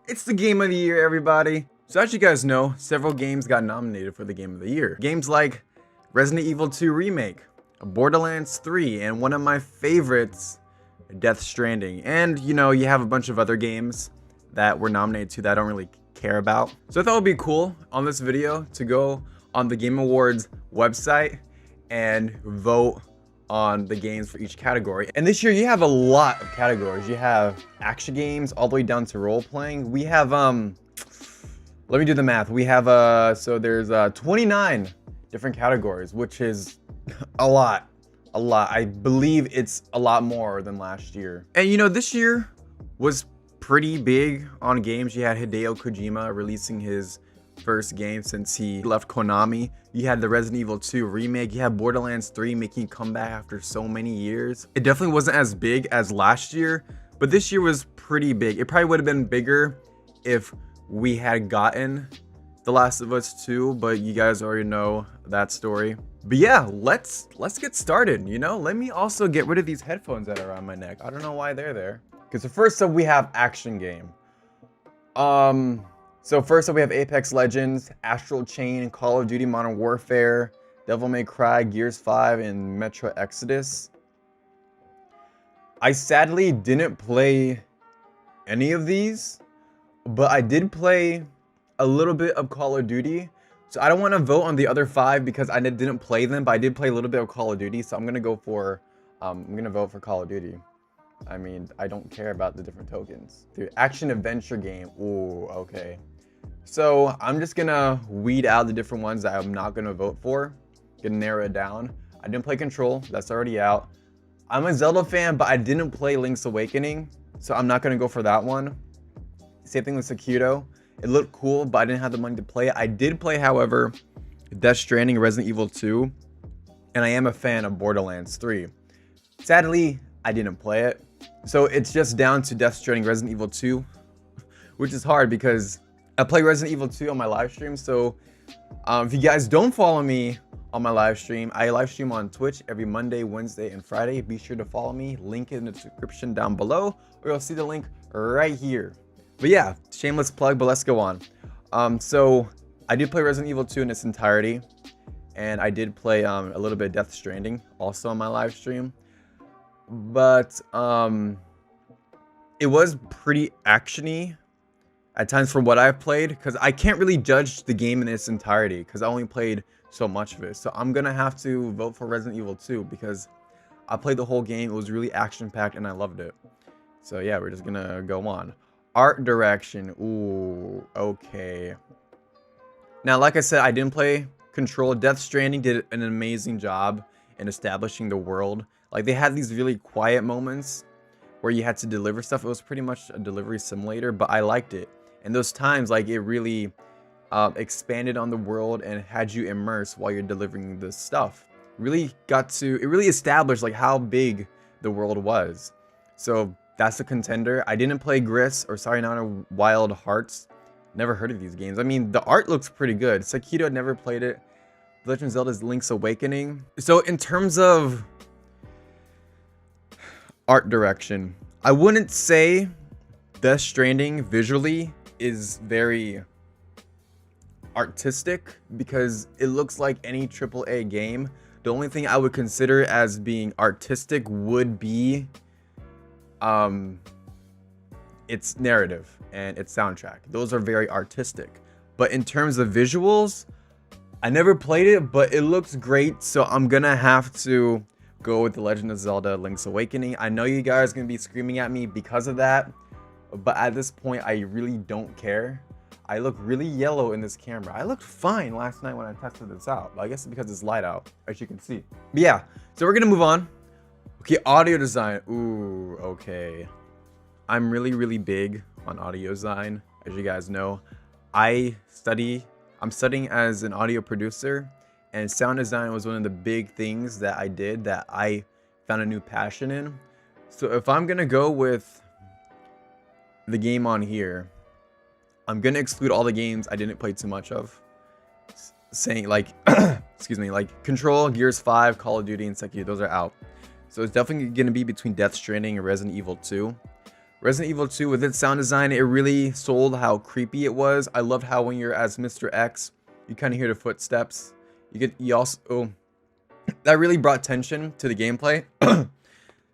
It's the game of the year, everybody. So as you guys know, several games got nominated for the game of the year. Games like Resident Evil 2 Remake, Borderlands 3, and one of my favorites, Death Stranding. And you know, you have a bunch of other games that were nominated too that I don't really care about. So I thought it would be cool on this video to go on the Game Awards website and vote on the games for each category. And this year you have a lot of categories. You have action games all the way down to role playing. We have let me do the math. We have so there's 29 different categories, which is a lot. I believe it's a lot more than last year. And you know, this year was pretty big on games. You had Hideo Kojima releasing his first game since he left Konami. You had the Resident Evil 2 remake. You had Borderlands 3 making a comeback after so many years. It definitely wasn't as big as last year, but this year was pretty big. It probably would have been bigger if we had gotten The Last of Us 2, but you guys already know that story. But yeah, let's get started. You know, let me also get rid of these headphones that are around my neck. I don't know why they're there. Because so first up we have action game. So first up we have Apex Legends, Astral Chain, Call of Duty Modern Warfare, Devil May Cry, Gears 5, and Metro Exodus. I sadly didn't play any of these, but I did play a little bit of Call of Duty. So I don't want to vote on the other 5 because I didn't play them, but I did play a little bit of Call of Duty. So I'm gonna go for, I'm gonna vote for Call of Duty. I mean, I don't care about the different tokens. Dude, action adventure game. Ooh, okay. So I'm just gonna weed out the different ones that I'm not gonna vote for. Gonna narrow it down. I didn't play Control, that's already out. I'm a Zelda fan, but I didn't play Link's Awakening, so I'm not gonna go for that one. Same thing with Sekiro. It looked cool, but I didn't have the money to play it. I did play, however, Death Stranding, Resident Evil 2, and I am a fan of Borderlands 3. Sadly, I didn't play it. So it's just down to Death Stranding, Resident Evil 2, which is hard because I play Resident Evil 2 on my live stream. So if you guys don't follow me on my live stream, I live stream on Twitch every Monday, Wednesday, and Friday. Be sure to follow me. Link in the description down below, or you'll see the link right here. But yeah, shameless plug, but let's go on. So I did play Resident Evil 2 in its entirety, and I did play a little bit of Death Stranding also on my live stream. But it was pretty actiony at times for what I've played, because I can't really judge the game in its entirety because I only played so much of it. So I'm gonna have to vote for Resident Evil 2 because I played the whole game. It was really action-packed and I loved it. So yeah, we're just gonna go on. Art direction. Ooh, okay. Now, like I said, I didn't play Control. Death Stranding did an amazing job in establishing the world. Like, they had these really quiet moments where you had to deliver stuff. It was pretty much a delivery simulator, but I liked it. And those times, like, it really expanded on the world and had you immersed while you're delivering this stuff. It really established like how big the world was. So that's a contender. I didn't play Gris or Sayonara Wild Hearts. Never heard of these games. I mean, the art looks pretty good. Sekiro, never played it. The Legend of Zelda's Link's Awakening. So in terms of art direction, I wouldn't say Death Stranding visually is very artistic because it looks like any AAA game. The only thing I would consider as being artistic would be its narrative and its soundtrack. Those are very artistic. But in terms of visuals, I never played it, but it looks great, so I'm gonna have to go with The Legend of Zelda Link's Awakening. I know you guys are gonna be screaming at me because of that, but at this point I really don't care. I look really yellow in this camera. I looked fine last night when I tested this out, but I guess it's because it's light out, as you can see. But yeah, so we're gonna move on. Okay, audio design. Ooh, okay. I'm really big on audio design, as you guys know. I'm studying as an audio producer, and sound design was one of the big things that I did that I found a new passion in. So if I'm gonna go with the game on here, I'm gonna exclude all the games I didn't play too much of. Saying like, excuse me, like Control, Gears 5, Call of Duty, and Sekiro, those are out. So it's definitely gonna be between Death Stranding and Resident Evil 2. Resident Evil 2 with its sound design, it really sold how creepy it was. I loved how when you're as Mr. X, you kind of hear the footsteps. You also that really brought tension to the gameplay.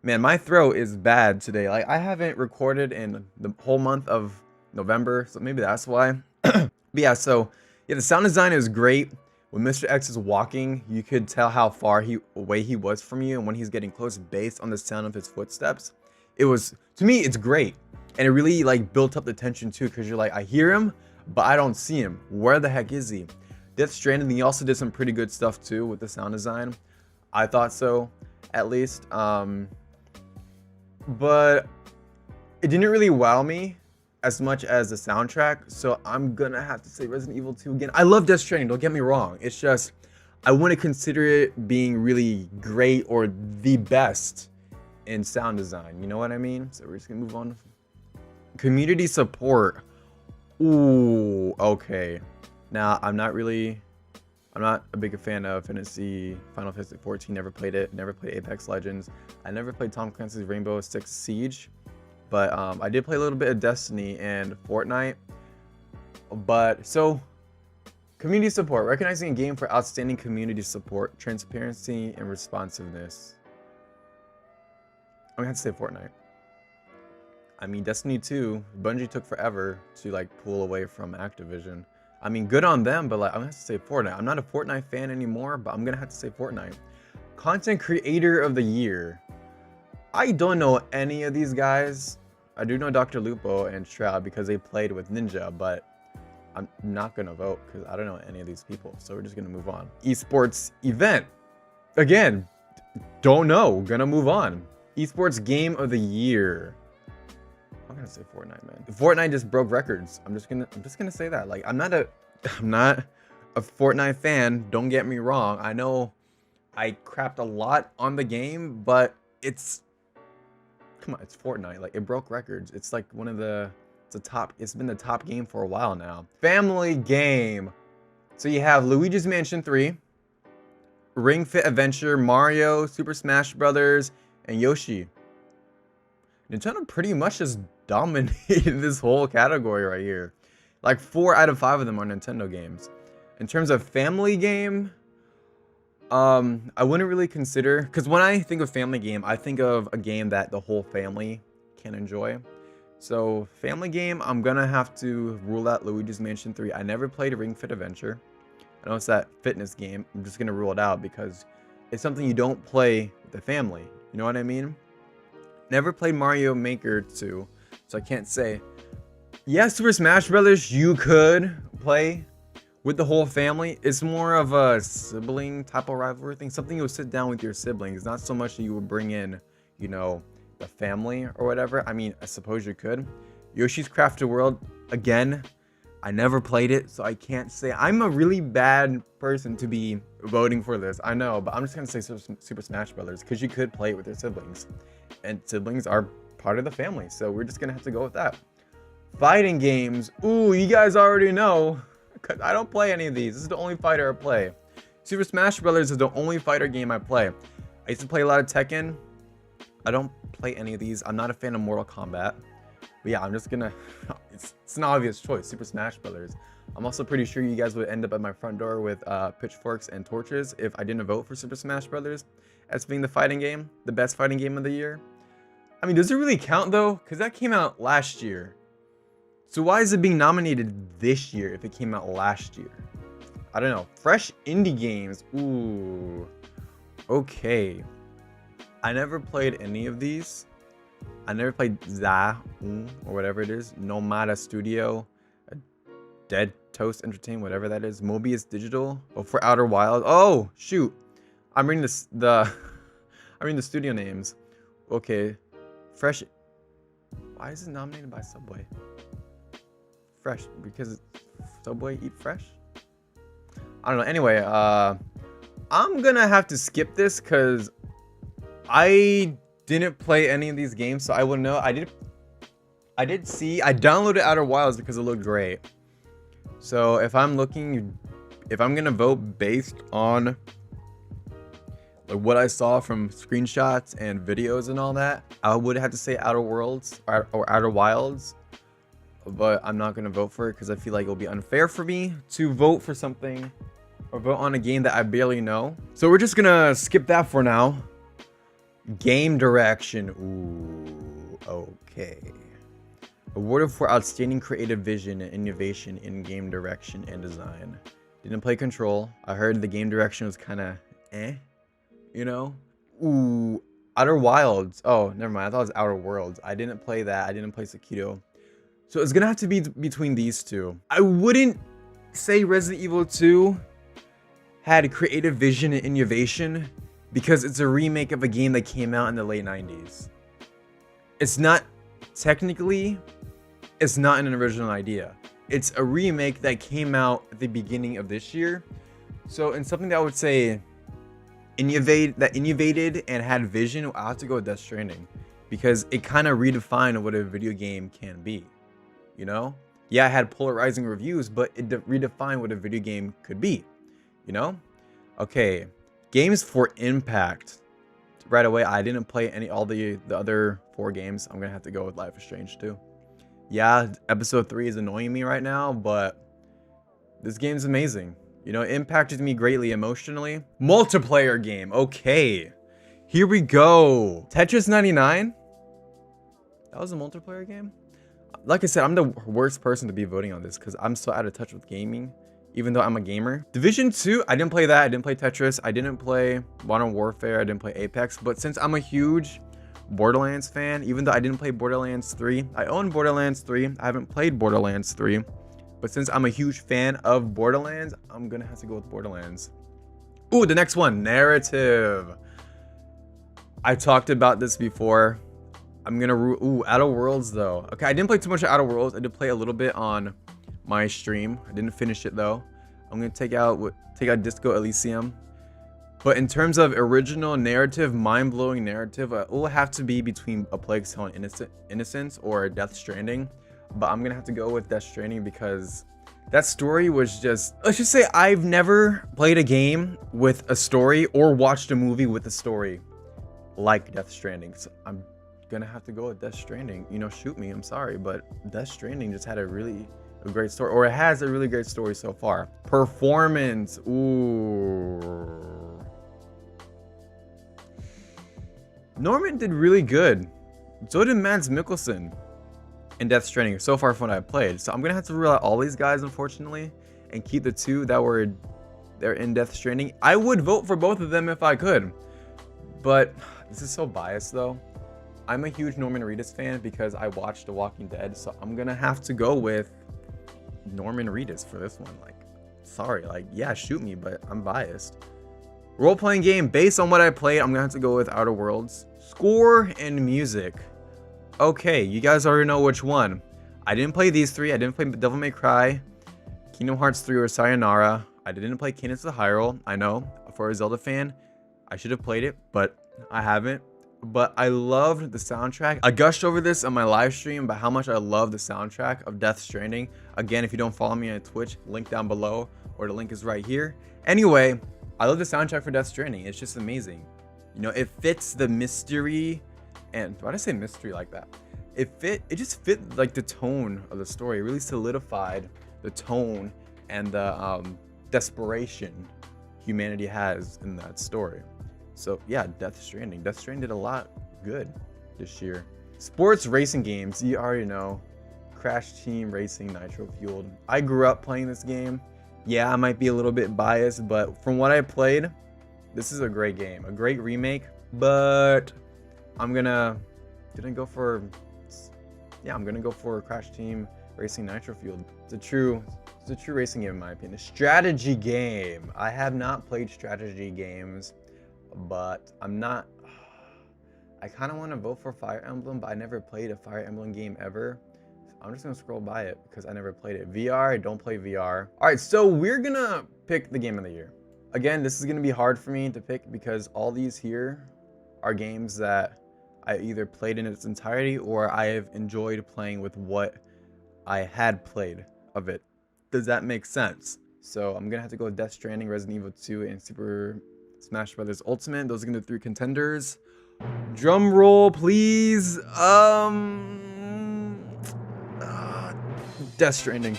Man, my throat is bad today. Like I haven't recorded in the whole month of November, so maybe that's why. But yeah, so yeah, the sound design is great. When Mr. X is walking, you could tell how far away he was from you, and when he's getting close based on the sound of his footsteps. It was, to me, it's great. And it really like built up the tension too, because you're like, I hear him, but I don't see him. Where the heck is he? Death Stranding, he also did some pretty good stuff too with the sound design. I thought so, at least. But it didn't really wow me as much as the soundtrack, so I'm gonna have to say Resident Evil 2 again. I love Death Stranding, don't get me wrong. It's just, I wouldn't consider it being really great or the best in sound design, you know what I mean? So we're just gonna move on. Community support. Ooh, okay. Now, I'm not a big fan of Final Fantasy 14, never played it, never played Apex Legends. I never played Tom Clancy's Rainbow Six Siege, but I did play a little bit of Destiny and Fortnite. But, so, community support. Recognizing a game for outstanding community support, transparency, and responsiveness. I'm gonna have to say Fortnite. I mean, Destiny 2, Bungie took forever to like pull away from Activision. I mean, good on them, but like I'm gonna have to say Fortnite. I'm not a Fortnite fan anymore, but I'm gonna have to say Fortnite. Content Creator of the Year. I don't know any of these guys. I do know Dr. Lupo and Shroud because they played with Ninja, but I'm not gonna vote because I don't know any of these people. So we're just gonna move on. Esports event. Again, don't know. Gonna move on. Esports Game of the Year. I'm gonna say Fortnite, man. Fortnite just broke records. I'm just gonna say that. Like I'm not a Fortnite fan. Don't get me wrong. I know I crapped a lot on the game, but it's Fortnite. Like it broke records. It's like it's been the top game for a while now. Family game. So you have Luigi's Mansion 3, Ring Fit Adventure, Mario, Super Smash Brothers, and Yoshi. Nintendo pretty much just dominated this whole category right here. Like 4 out of 5 of them are Nintendo games. In terms of family game, I wouldn't really consider, because when I think of family game, I think of a game that the whole family can enjoy. So family game, I'm gonna have to rule out Luigi's Mansion 3. I never played Ring Fit Adventure. I know it's that fitness game. I'm just gonna rule it out because it's something you don't play with the family. You know what I mean? Never played Mario Maker 2, so I can't say. Yeah, Super Smash Brothers, you could play with the whole family. It's more of a sibling type of rivalry thing, something you would sit down with your siblings, not so much that you would bring in, you know, the family or whatever. I mean, I suppose you could. Yoshi's Crafted World, again, I never played it, so I can't say. I'm a really bad person to be voting for this, I know, but I'm just gonna say Super Smash Brothers because you could play it with your siblings, and siblings are part of the family, so we're just gonna have to go with that. Fighting games, ooh, you guys already know, because I don't play any of these. This is the only fighter I play. Super Smash Brothers is the only fighter game I play. I used to play a lot of Tekken. I don't play any of these. I'm not a fan of Mortal Kombat. But yeah, I'm just gonna, it's an obvious choice, Super Smash Brothers. I'm also pretty sure you guys would end up at my front door with pitchforks and torches if I didn't vote for Super Smash Brothers as being the fighting game, the best fighting game of the year. I mean, does it really count though? Because that came out last year. So why is it being nominated this year if it came out last year? I don't know. Fresh indie games, ooh, okay. I never played any of these. I never played Za or whatever it is. Nomada Studio, Dead Toast Entertainment, whatever that is. Mobius Digital. Oh, for Outer Wilds. Oh, shoot. I'm reading the studio names. Okay. Fresh. Why is it nominated by Subway? Fresh because Subway eat fresh? I don't know. Anyway, I'm gonna have to skip this because I didn't play any of these games, so I wouldn't know. I downloaded Outer Wilds because it looked great. So if I'm gonna vote based on like what I saw from screenshots and videos and all that, I would have to say Outer Worlds or Outer Wilds, but I'm not gonna vote for it because I feel like it'll be unfair for me to vote for something or vote on a game that I barely know. So we're just gonna skip that for now. Game direction. Ooh, okay. Awarded for outstanding creative vision and innovation in game direction and design. Didn't play Control. I heard the game direction was kind of you know? Ooh, Outer Wilds. Oh, never mind. I thought it was Outer Worlds. I didn't play that. I didn't play Sekiro. So it's gonna have to be between these two. I wouldn't say Resident Evil 2 had creative vision and innovation because it's a remake of a game that came out in the late 90s. It's not technically, it's not an original idea. It's a remake that came out at the beginning of this year. So in something that I would say innovated and had vision, I have to go with Death Stranding because it kind of redefined what a video game can be. You know? Yeah, it had polarizing reviews, but it redefined what a video game could be. You know? Okay. Games for impact. Right away, I didn't play all the other 4 games. I'm gonna have to go with Life is Strange 2. Yeah, episode 3 is annoying me right now, but this game's amazing. You know, it impacted me greatly emotionally. Multiplayer game. Okay. Here we go. Tetris 99? That was a multiplayer game? Like I said, I'm the worst person to be voting on this because I'm so out of touch with gaming, even though I'm a gamer. Division 2, I didn't play that. I didn't play Tetris. I didn't play Modern Warfare. I didn't play Apex. But since I'm a huge Borderlands fan, even though I didn't play Borderlands 3, I own Borderlands 3. I haven't played Borderlands 3. But since I'm a huge fan of Borderlands, I'm going to have to go with Borderlands. Ooh, the next one, narrative. I talked about this before. I'm going to... Ooh, Outer Worlds, though. Okay, I didn't play too much of Outer Worlds. I did play a little bit on my stream. I didn't finish it, though. I'm going to take out Disco Elysium. But in terms of original narrative, mind-blowing narrative, it will have to be between A Plague Tale and Innocence or Death Stranding. But I'm going to have to go with Death Stranding because that story was just... Let's just say I've never played a game with a story or watched a movie with a story like Death Stranding. So I'm going to have to go with Death Stranding. You know, shoot me. I'm sorry. But Death Stranding just had a great story. Or it has a really great story so far. Performance. Ooh. Norman did really good. So did Mads Mikkelsen in Death Stranding so far from what I've played. So I'm gonna have to rule out all these guys, unfortunately, and keep the 2 that were there in Death Stranding. I would vote for both of them if I could, but this is so biased though. I'm a huge Norman Reedus fan because I watched The Walking Dead, so I'm gonna have to go with Norman Reedus for this one. Like, sorry, like, yeah, shoot me, but I'm biased. Role-playing game based on what I played, I'm gonna have to go with Outer Worlds. Score and music. Okay, you guys already know which one. I didn't play these 3. I didn't play Devil May Cry, Kingdom Hearts 3, or Sayonara. I didn't play Cadence of Hyrule. I know, for a Zelda fan, I should have played it, but I haven't. But I loved the soundtrack. I gushed over this on my live stream about how much I love the soundtrack of Death Stranding. Again, if you don't follow me on Twitch, link down below, or the link is right here. Anyway, I love the soundtrack for Death Stranding. It's just amazing. You know, it fits the mystery. And why did I say mystery like that? It just fit like the tone of the story. It really solidified the tone and the desperation humanity has in that story. So yeah, Death Stranding. Death Stranding did a lot good this year. Sports racing games, you already know. Crash Team Racing Nitro Fueled. I grew up playing this game. Yeah, I might be a little bit biased, but from what I played, this is a great game. A great remake, but I'm gonna go for Crash Team Racing Nitro Fueled. It's a true racing game in my opinion. A strategy game. I have not played strategy games, but I kind of want to vote for Fire Emblem, but I never played a Fire Emblem game ever. I'm just gonna scroll by it because I never played it. VR, I don't play VR. All right, so we're gonna pick the game of the year. Again, this is gonna be hard for me to pick because all these here are games that I either played in its entirety or I have enjoyed playing with what I had played of it. Does that make sense? So I'm gonna have to go with Death Stranding, Resident Evil 2, and Super Smash Brothers Ultimate. Those are gonna be the 3 contenders. Drum roll, please. Death Stranding.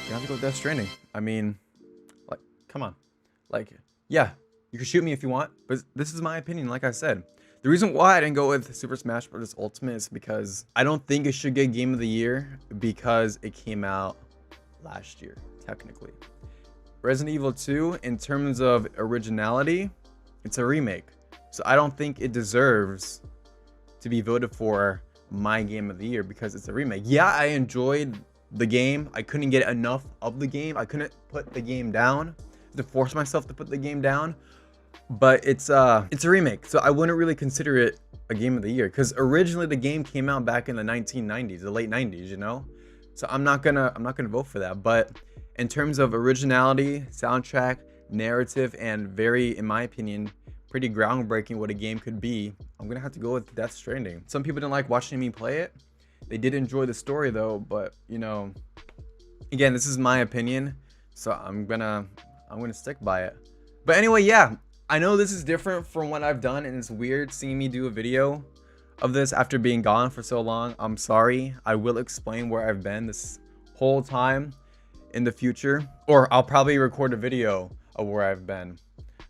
You have to go with Death Stranding. I mean, like, come on. Like, yeah, you can shoot me if you want, but this is my opinion, like I said. The reason why I didn't go with Super Smash Bros. Ultimate is because I don't think it should get Game of the Year because it came out last year, technically. Resident Evil 2, in terms of originality, it's a remake. So I don't think it deserves to be voted for my Game of the Year because it's a remake. Yeah, I enjoyed the game. I couldn't get enough of the game. I couldn't put the game down, to force myself to put the game down. But it's a remake, so I wouldn't really consider it a Game of the Year because originally the game came out back in the 1990s, the late 90s, you know. So I'm not gonna vote for that. But in terms of originality, soundtrack, narrative, and very, in my opinion, pretty groundbreaking what a game could be, I'm gonna have to go with Death Stranding. Some people didn't like watching me play it. They did enjoy the story though, but you know, again, this is my opinion, so I'm gonna stick by it. But anyway, yeah, I know this is different from what I've done, and it's weird seeing me do a video of this after being gone for so long. I'm sorry. I will explain where I've been this whole time in the future, or I'll probably record a video of where I've been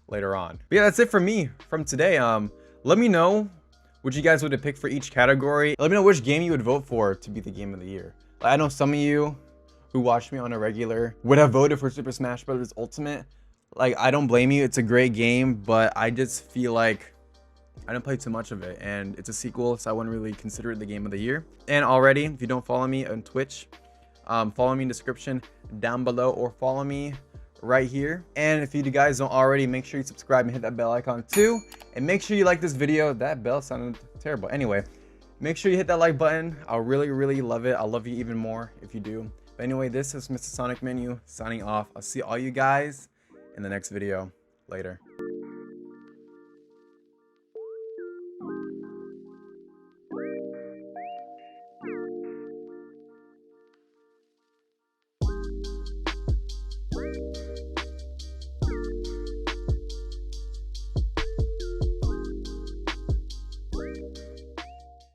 later on. But yeah, that's it for me from today. Let me know what you guys would have picked for each category. Let me know which game you would vote for to be the Game of the Year. I know some of you who watch me on a regular would have voted for Super Smash Bros. Ultimate. Like, I don't blame you. It's a great game, but I just feel like I didn't play too much of it, and it's a sequel, so I wouldn't really consider it the Game of the Year. And already, if you don't follow me on Twitch, follow me in the description down below, or follow me right here. And if you guys don't already, make sure you subscribe and hit that bell icon too, and make sure you like this video. That bell sounded terrible. Anyway, make sure you hit that like button. I'll really love it. I'll love you even more if you do. But anyway, this is Mr. Sonic Menu signing off. I'll see all you guys in the next video. Later.